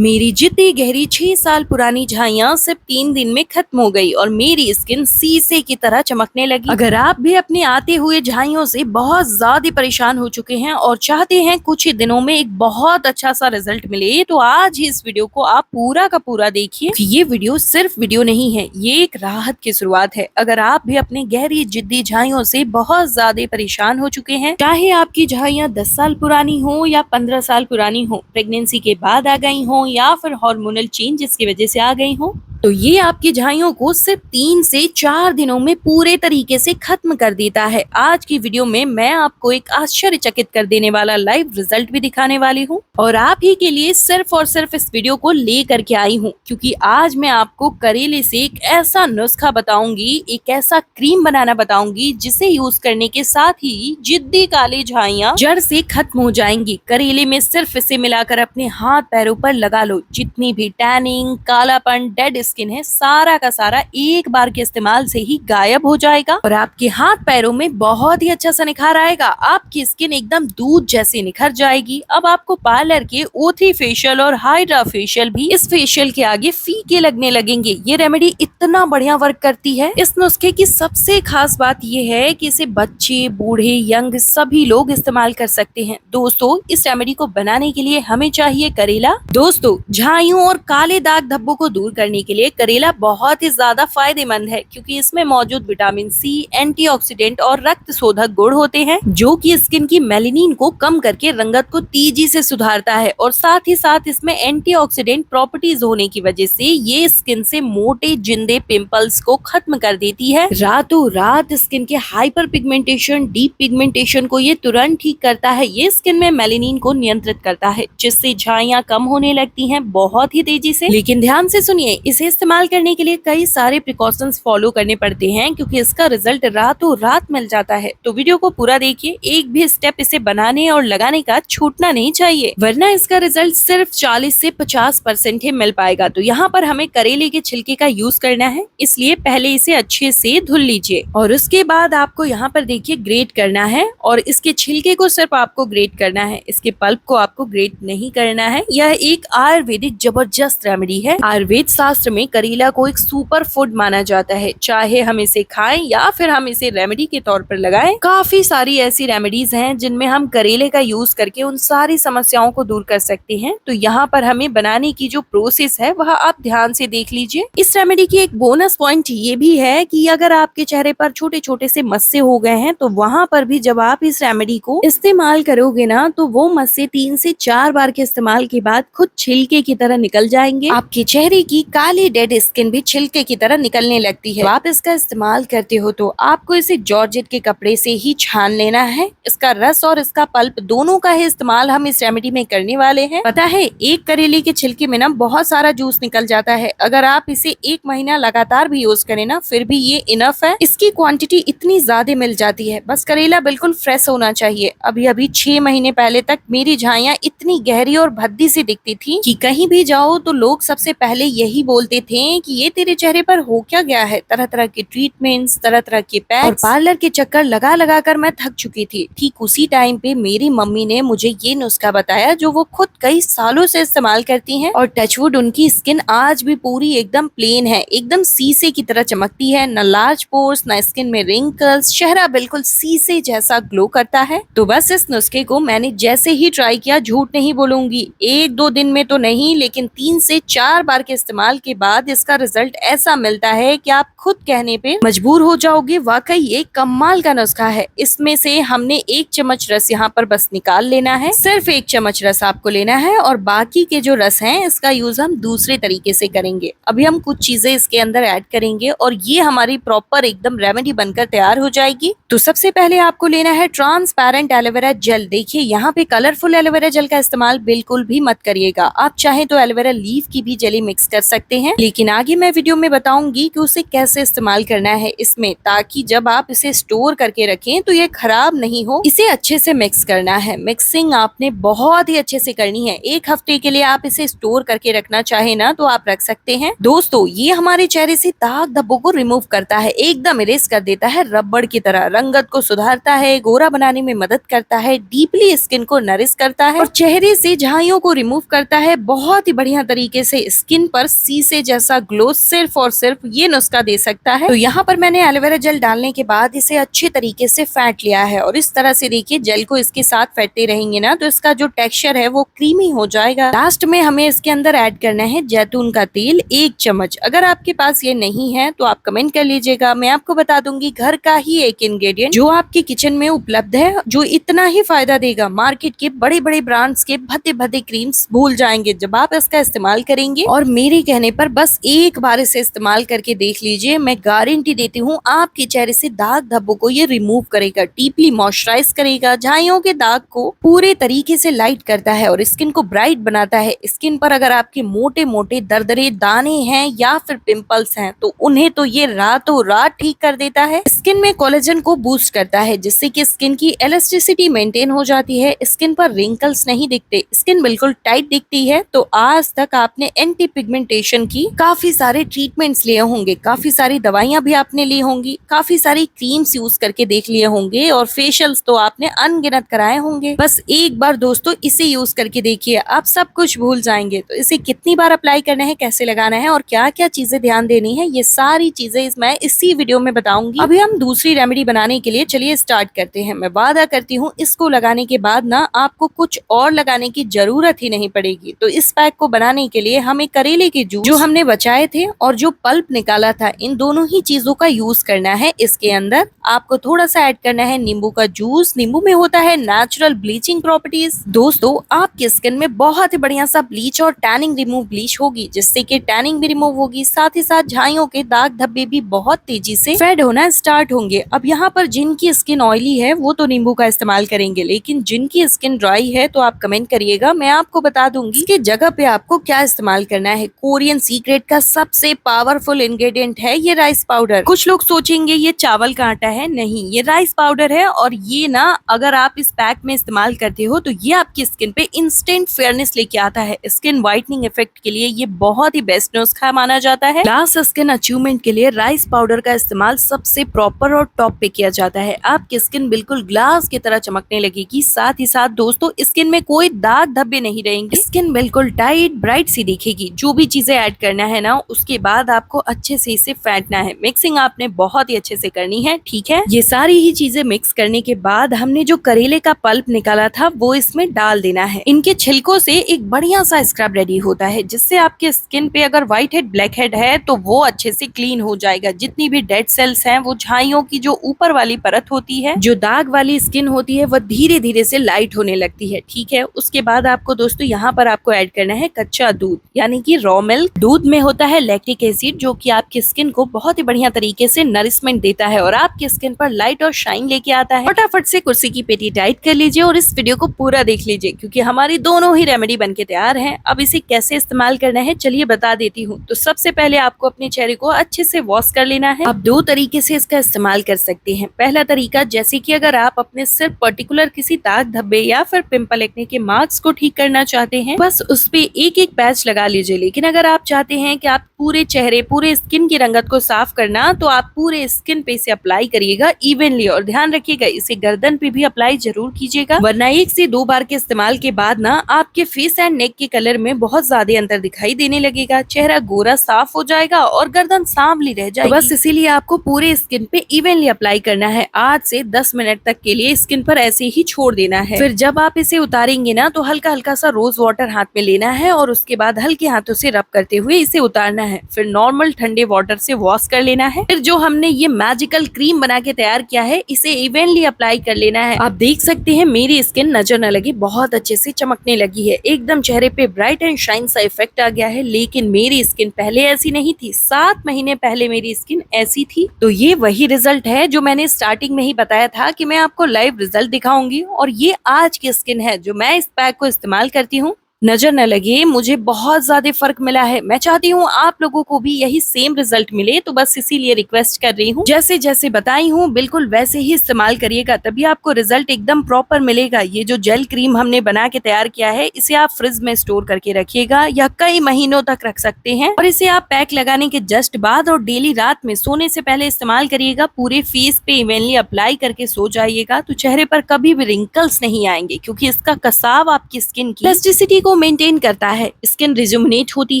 मेरी जितनी गहरी 6 साल पुरानी झाइयाँ सिर्फ 3 दिन में खत्म हो गई और मेरी स्किन शीशे की तरह चमकने लगी। अगर आप भी अपने आते हुए झाइयों से बहुत ज्यादा परेशान हो चुके हैं और चाहते हैं कुछ ही दिनों में एक बहुत अच्छा सा रिजल्ट मिले, तो आज ही इस वीडियो को आप पूरा का पूरा देखिए। ये वीडियो सिर्फ वीडियो नहीं है, ये एक राहत की शुरुआत है। अगर आप भी अपने गहरी जिद्दी झाइयों से बहुत ज्यादा परेशान हो चुके हैं, चाहे आपकी झाइयाँ 10 साल पुरानी हो या 15 साल पुरानी हो, प्रेगनेंसी के बाद आ गई हो या फिर हार्मोनल चेंजेस की वजह से आ गई हो, तो ये आपकी झाइयों को सिर्फ 3 से 4 दिनों में पूरे तरीके से खत्म कर देता है। आज की वीडियो में मैं आपको एक आश्चर्यचकित कर देने वाला लाइव रिजल्ट भी दिखाने वाली हूँ और आप ही के लिए सिर्फ और सिर्फ इस वीडियो को ले करके आई हूँ, क्योंकि आज मैं आपको करेले से एक ऐसा नुस्खा बताऊंगी, एक ऐसा क्रीम बनाना बताऊंगी जिसे यूज करने के साथ ही जिद्दी काली झाइयाँ जड़ से खत्म हो जाएंगी। करेले में सिर्फ इसे मिलाकर अपने हाथ पैरों पर लगा लो, जितनी भी टैनिंग, कालापन, डेड स्किन है, सारा का सारा एक बार के इस्तेमाल से ही गायब हो जाएगा और आपके हाथ पैरों में बहुत ही अच्छा सा निखार आएगा। आपकी स्किन एकदम दूध जैसी निखर जाएगी। अब आपको पार्लर के O3 फेशियल और हाइड्रा फेशियल भी इस फेशियल के आगे फीके लगने लगेंगे। ये रेमेडी इतना बढ़िया वर्क करती है। इस नुस्खे की सबसे खास बात ये है कि इसे बच्चे, बूढ़े, यंग सभी लोग इस्तेमाल कर सकते हैं। दोस्तों, इस रेमेडी को बनाने के लिए हमें चाहिए करेला। दोस्तों, झाइयों और काले दाग धब्बों को दूर करने के लिए करेला बहुत ही ज्यादा फायदेमंद है, क्योंकि इसमें मौजूद विटामिन सी, एंटीऑक्सीडेंट और रक्त शोधक गुण होते हैं, जो कि स्किन की मेलेनिन को कम करके रंगत को तेजी से सुधारता है और साथ ही साथ इसमें एंटीऑक्सीडेंट प्रॉपर्टीज होने की वजह से ये स्किन से मोटे जिंदे पिंपल्स को खत्म कर देती है। रातों रात स्किन के हाइपर पिगमेंटेशन, डीप पिगमेंटेशन को ये तुरंत ठीक करता है। ये स्किन में मेलेनिन को नियंत्रित करता है, जिससे झाइयाँ कम होने लगती हैं बहुत ही तेजी से। लेकिन ध्यान से सुनिए, इसे इस्तेमाल करने के लिए कई सारे प्रिकॉशंस फॉलो करने पड़ते हैं, क्योंकि इसका रिजल्ट रातों रात मिल जाता है। तो वीडियो को पूरा देखिए, एक भी स्टेप इसे बनाने और लगाने का छूटना नहीं चाहिए, वरना इसका रिजल्ट सिर्फ 40 से 50% ही मिल पाएगा। तो यहाँ पर हमें करेले के छिलके का यूज करना है, इसलिए पहले इसे अच्छे से धुल लीजिए और उसके बाद आपको यहाँ पर देखिए ग्रेट करना है और इसके छिलके को सिर्फ आपको ग्रेट करना है, इसके पल्प को आपको ग्रेट नहीं करना है। यह एक आयुर्वेदिक जबरदस्त रेमेडी है। आयुर्वेद शास्त्र में करेला को एक सुपर फूड माना जाता है, चाहे हम इसे खाएं या फिर हम इसे रेमेडी के तौर पर लगाएं। काफी सारी ऐसी रेमेडीज हैं जिनमें हम करेले का यूज करके उन सारी समस्याओं को दूर कर सकते हैं। तो यहाँ पर हमें बनाने की जो प्रोसेस है वह आप ध्यान से देख लीजिए। इस रेमेडी की एक बोनस पॉइंट ये भी है कि अगर आपके चेहरे पर छोटे छोटे से मस्से हो गए हैं, तो वहाँ पर भी जब आप इस रेमेडी को इस्तेमाल करोगे ना, तो वो मस्से 3 से 4 बार के इस्तेमाल के बाद खुद छिलके की तरह निकल जाएंगे। आपके चेहरे की काली डेड स्किन भी छिलके की तरह निकलने लगती है। तो आप इसका इस्तेमाल करते हो तो आपको इसे जॉर्जेट के कपड़े से ही छान लेना है। इसका रस और इसका पल्प दोनों का ही इस्तेमाल हम इस रेमेडी में करने वाले हैं। पता है, एक करेले के छिलके में ना बहुत सारा जूस निकल जाता है। अगर आप इसे 1 महीना लगातार भी यूज करें ना, फिर भी ये इनफ है। इसकी क्वांटिटी इतनी ज्यादा मिल जाती है, बस करेला बिल्कुल फ्रेश होना चाहिए। अभी 6 महीने पहले तक मेरी झाइयाँ इतनी गहरी और भद्दी सी दिखती थी कि कहीं भी जाओ तो लोग सबसे पहले यही बोलते थे कि ये तेरे चेहरे पर हो क्या गया है। तरह तरह के ट्रीटमेंट्स, तरह तरह के पैक्स और पार्लर के चक्कर लगा लगा कर मैं थक चुकी थी। ठीक उसी टाइम पे मेरी मम्मी ने मुझे ये नुस्खा बताया, जो वो खुद कई सालों से इस्तेमाल करती हैं और टचवुड उनकी स्किन आज भी पूरी एकदम प्लेन है, एकदम शीशे की तरह चमकती है। न लार्ज पोर्स, न स्किन में रिंकल्स, चेहरा बिल्कुल शीशे जैसा ग्लो करता है। तो बस इस नुस्खे को मैंने जैसे ही ट्राई किया, झूठ नहीं बोलूंगी, 1-2 दिन में तो नहीं, लेकिन 3 से 4 बार के इस्तेमाल के बाद इसका रिजल्ट ऐसा मिलता है कि आप खुद कहने पे मजबूर हो जाओगे, वाकई ये कमाल का नुस्खा है। इसमें से हमने 1 चम्मच रस यहाँ पर बस निकाल लेना है, सिर्फ 1 चम्मच रस आपको लेना है और बाकी के जो रस हैं इसका यूज हम दूसरे तरीके से करेंगे। अभी हम कुछ चीजें इसके अंदर ऐड करेंगे और ये हमारी प्रॉपर एकदम रेमेडी बनकर तैयार हो जाएगी। तो सबसे पहले आपको लेना है ट्रांसपेरेंट एलोवेरा जेल। देखिए, यहाँ पे कलरफुल एलोवेरा जेल का इस्तेमाल बिल्कुल भी मत करिएगा। आप चाहे तो एलोवेरा लीफ की भी जेली मिक्स कर सकते हैं। हैं, लेकिन आगे मैं वीडियो में बताऊंगी कि उसे कैसे इस्तेमाल करना है इसमें, ताकि जब आप इसे स्टोर करके रखें तो ये खराब नहीं हो। इसे अच्छे से मिक्स करना है। मिक्सिंग आपने बहुत ही अच्छे से करनी है। 1 हफ्ते के लिए आप इसे स्टोर करके रखना चाहे ना तो आप रख सकते हैं। दोस्तों, ये हमारे चेहरे से दाग धब्बों को रिमूव करता है, एकदम इरेज कर देता है रबड़ की तरह। रंगत को सुधारता है, गोरा बनाने में मदद करता है, डीपली स्किन को नरिश करता है और चेहरे से झाइयों को रिमूव करता है। बहुत ही बढ़िया तरीके से स्किन पर शीशे जैसा ग्लो सिर्फ और सिर्फ ये नुस्खा दे सकता है। तो यहाँ पर मैंने एलोवेरा जेल डालने के बाद इसे अच्छे तरीके से फेंट लिया है और इस तरह से देखिए जेल को इसके साथ फेंटते रहेंगे ना तो इसका जो टेक्सचर है वो क्रीमी हो जाएगा। लास्ट में हमें इसके अंदर ऐड करना है जैतून का तेल 1 चम्मच। अगर आपके पास ये नहीं है तो आप कमेंट कर लीजिएगा, मैं आपको बता दूंगी घर का ही एक इंग्रेडिएंट जो आपके किचन में उपलब्ध है, जो इतना ही फायदा देगा। मार्केट के बड़े बड़े ब्रांड्स के भद्दे भद्दे क्रीम्स भूल जाएंगे जब आप इसका इस्तेमाल करेंगे। और मेरे कहने पर बस एक बार इसे इस्तेमाल करके देख लीजिए, मैं गारंटी देती हूँ आपके चेहरे से दाग धब्बों को ये रिमूव करेगा, डीपली मॉइस्चराइज करेगा, झाइयों के दाग को पूरे तरीके से लाइट करता है और स्किन को ब्राइट बनाता है। स्किन पर अगर आपके मोटे मोटे दरदरे दाने हैं या फिर पिंपल्स हैं तो उन्हें तो ये रातों रात ठीक कर देता है। स्किन में कोलेजन को बूस्ट करता है जिससे कि स्किन की इलास्टिसिटी मेंटेन हो जाती है, स्किन पर रिंकल्स नहीं दिखते, स्किन बिल्कुल टाइट दिखती है। तो आज तक आपने एंटी पिगमेंटेशन की काफी सारे ट्रीटमेंट्स लिए होंगे, काफी सारी दवाइयां भी आपने ली होंगी, काफी सारी क्रीम्स यूज करके देख लिए होंगे और फेशियल्स तो आपने अनगिनत कराए होंगे। बस एक बार दोस्तों इसे यूज करके देखिए, आप सब कुछ भूल जाएंगे। तो इसे कितनी बार अप्लाई करना है, कैसे लगाना है और क्या क्या चीजें ध्यान देनी है, ये सारी चीजें मैं इसी वीडियो में बताऊंगी। अभी हम दूसरी रेमेडी बनाने के लिए चलिए स्टार्ट करते हैं। मैं वादा करती हूँ इसको लगाने के बाद ना आपको कुछ और लगाने की जरूरत ही नहीं पड़ेगी। तो इस पैक को बनाने के लिए हमें करेले के जूस जो हमने बचाए थे और जो पल्प निकाला था, इन दोनों ही चीजों का यूज करना है। इसके अंदर आपको थोड़ा सा ऐड करना है नींबू का जूस। नींबू में होता है नेचुरल ब्लीचिंग प्रॉपर्टीज। दोस्तों, आपकी स्किन में बहुत ही बढ़िया सा ब्लीच और टैनिंग रिमूव ब्लीच होगी, जिससे कि टैनिंग भी रिमूव होगी, साथ ही साथ झाइयों के दाग धब्बे भी बहुत तेजी से फेड होना स्टार्ट होंगे। अब यहाँ पर जिनकी स्किन ऑयली है वो तो नींबू का इस्तेमाल करेंगे, लेकिन जिनकी स्किन ड्राई है तो आप कमेंट करिएगा, मैं आपको बता दूंगी इसके जगह पे आपको क्या इस्तेमाल करना है। कोरियन सीक्रेट का सबसे पावरफुल इंग्रेडिएंट है ये राइस पाउडर। कुछ लोग सोचेंगे ये चावल का आटा है, नहीं, ये राइस पाउडर है। और ये ना अगर आप इस पैक में इस्तेमाल करते हो तो ये आपकी स्किन पे इंस्टेंट फेयरनेस लेके आता है। स्किन व्हाइटनिंग इफेक्ट के लिए ये बहुत ही बेस्ट नुस्खा माना जाता है। ग्लास स्किन अचीवमेंट के लिए राइस पाउडर का इस्तेमाल सबसे प्रॉपर और टॉप पे किया जाता है। आपकी स्किन बिल्कुल ग्लास की तरह चमकने लगेगी। साथ ही साथ दोस्तों स्किन में कोई दाग धब्बे नहीं रहेंगे, स्किन बिल्कुल टाइट ब्राइट सी दिखेगी। जो भी चीजें ऐड करना है ना उसके बाद आपको अच्छे से इसे फेंटना है। मिक्सिंग आपने बहुत ही अच्छे से करनी है, ठीक है। ये सारी ही चीजें मिक्स करने के बाद हमने जो करेले का पल्प निकाला था वो इसमें डाल देना है। इनके छिलकों से एक बढ़िया सा स्क्रब रेडी होता है, जिससे आपके स्किन पे अगर व्हाइट हेड ब्लैक हेड है तो वो अच्छे से क्लीन हो जाएगा। जितनी भी डेड सेल्स हैं वो झाइयों की जो ऊपर वाली परत होती है, जो दाग वाली स्किन होती है, वह धीरे धीरे से लाइट होने लगती है, ठीक है। उसके बाद आपको दोस्तों यहाँ पर आपको ऐड करना है कच्चा दूध, यानी कि रॉ मिल्क। दूध में होता है लैक्टिक एसिड जो कि आपकी स्किन को बहुत ही बढ़िया तरीके से नरिशमेंट देता है और आपकी स्किन पर लाइट और शाइन लेके आता है। फटाफट से कुर्सी की पेटी टाइट कर लीजिए और इस वीडियो को पूरा देख लीजिए, क्योंकि हमारी दोनों ही रेमेडी बनके तैयार है। अब इसे कैसे इस्तेमाल करना है चलिए बता देती हूँ। तो सबसे पहले आपको अपने चेहरे को अच्छे से वॉश कर लेना है। अब 2 तरीके से इसका इस्तेमाल कर सकते हैं। पहला तरीका, जैसे कि अगर आप अपने सिर्फ पर्टिकुलर किसी दाग धब्बे या फिर पिंपल एक्ने के मार्क्स को ठीक करना चाहते हैं, बस उस पे एक एक पैच लगा लीजिए। लेकिन अगर आप चाहते हैं कि आप पूरे चेहरे पूरे स्किन की रंगत को साफ करना, तो आप पूरे स्किन पे इसे अप्लाई करिएगा इवनली। और ध्यान रखिएगा इसे गर्दन पे भी अप्लाई जरूर कीजिएगा, वरना 1 से 2 बार के इस्तेमाल के बाद ना आपके फेस एंड नेक के कलर में बहुत ज्यादा अंतर दिखाई देने लगेगा। चेहरा गोरा साफ हो जाएगा और गर्दन सांवली रह जाएगी। तो बस इसीलिए आपको पूरे स्किन पे इवनली अप्लाई करना है। 8 से 10 मिनट तक के लिए स्किन पर ऐसे ही छोड़ देना है। फिर जब आप इसे उतारेंगे ना तो हल्का हल्का सा रोज वाटर हाथ में लेना है और उसके बाद हल्के हाथों से रब करते हुए इसे उतारना है। फिर नॉर्मल ठंडे वाटर से वॉश कर लेना है। फिर जो हमने ये मैजिकल क्रीम बना के तैयार किया है इसे इवनली अप्लाई कर लेना है। आप देख सकते हैं मेरी स्किन नजर न लगे बहुत अच्छे से चमकने लगी है, एकदम चेहरे पे ब्राइट एंड शाइन सा इफेक्ट आ गया है। लेकिन मेरी स्किन पहले ऐसी नहीं थी, 7 महीने पहले मेरी स्किन ऐसी थी। तो ये वही रिजल्ट है जो मैंने स्टार्टिंग में ही बताया था कि मैं आपको लाइव रिजल्ट दिखाऊंगी। और ये आज की स्किन है जो मैं इस पैक को इस्तेमाल करती हूँ। नजर न लगे, मुझे बहुत ज्यादा फर्क मिला है। मैं चाहती हूँ आप लोगों को भी यही सेम रिजल्ट मिले, तो बस इसीलिए रिक्वेस्ट कर रही हूँ, जैसे जैसे बताई हूँ बिल्कुल वैसे ही इस्तेमाल करिएगा, तभी आपको रिजल्ट एकदम प्रॉपर मिलेगा। ये जो जेल क्रीम हमने बना के तैयार किया है, इसे आप फ्रिज में स्टोर करके रखिएगा या कई महीनों तक रख सकते हैं। और इसे आप पैक लगाने के जस्ट बाद और डेली रात में सोने से पहले इस्तेमाल करिएगा। पूरे फेस पे इवनली अप्लाई करके सो जाइएगा, तो चेहरे पर कभी भी रिंकल्स नहीं आएंगे, क्योंकि इसका कसाव आपकी स्किन की प्लास्टिसिटी को मेंटेन करता है। स्किन रिजुमिनेट होती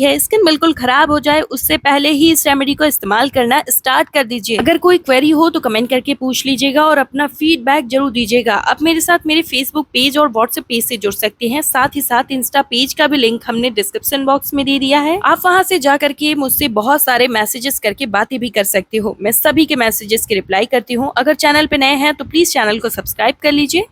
है। स्किन बिल्कुल खराब हो जाए उससे पहले ही इस रेमेडी को इस्तेमाल करना स्टार्ट कर दीजिए। अगर कोई क्वेरी हो तो कमेंट करके पूछ लीजिएगा और अपना फीडबैक जरूर दीजिएगा। आप मेरे साथ मेरे फेसबुक पेज और व्हाट्सएप पेज से जुड़ सकते हैं। साथ ही साथ इंस्टा पेज का भी लिंक हमने डिस्क्रिप्शन बॉक्स में दे दिया है। आप वहां से जा करके मुझसे बहुत सारे मैसेजेस करके बातें भी कर सकते हो। मैं सभी के मैसेजेस की रिप्लाई करती हूँ। अगर चैनल पे नए हैं तो प्लीज चैनल को सब्सक्राइब कर लीजिए।